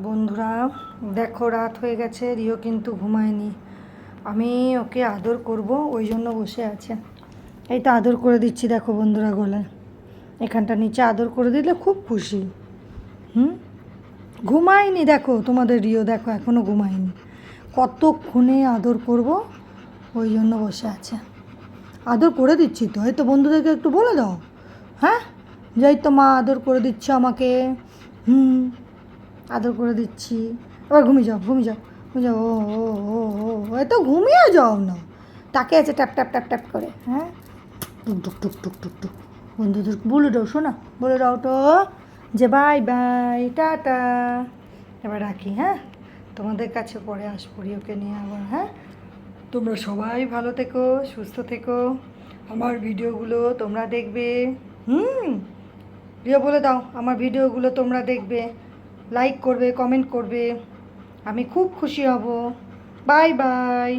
বন্ধুরা দেখো, রাত হয়ে গেছে, রিও কিন্তু ঘুমায়নি। আমি ওকে আদর করব, ওই জন্য বসে আছে। এই তো আদর করে দিচ্ছি, দেখো বন্ধুরা, গলায় এখানটা নিচে আদর করে দিলে খুব খুশি। ঘুমায়নি, দেখো তোমাদের রিও, দেখো এখনও ঘুমায়নি। কতক্ষণে আদর করব, ওই জন্য বসে আছে। আদর করে দিচ্ছি তো, এই তো বন্ধুদেরকে একটু বলে দাও। হ্যাঁ, যাই তো মা আদর করে দিচ্ছে আমাকে। আদর করে দিচ্ছি। এবার ঘুমিয়ে যাও, ঘুমিয়ে যাও, ঘুমিয়ে যাও। ও ও ও ও এ তো ঘুমিয়ে যাও না, তাকে আছে ট্যাপ ট্যাপ ট্যাপ ট্যাপ করে। হ্যাঁ, টুক টুক টুক টুক টুক টুক। বন্ধুদের বলে দাও, শোনা, বলে দাও তো যে বাই বাই, টাটা। এবার রাখি, হ্যাঁ, তোমাদের কাছে পরে আসবো রিওকে নিয়ে আবার। হ্যাঁ, তোমরা সবাই ভালো থেকো, সুস্থ থেকো, আমার ভিডিওগুলো তোমরা দেখবে। রিও বলে দাও, আমার ভিডিওগুলো তোমরা দেখবে, লাইক করবে, কমেন্ট করবে, আমি খুব খুশি হব। Bye bye.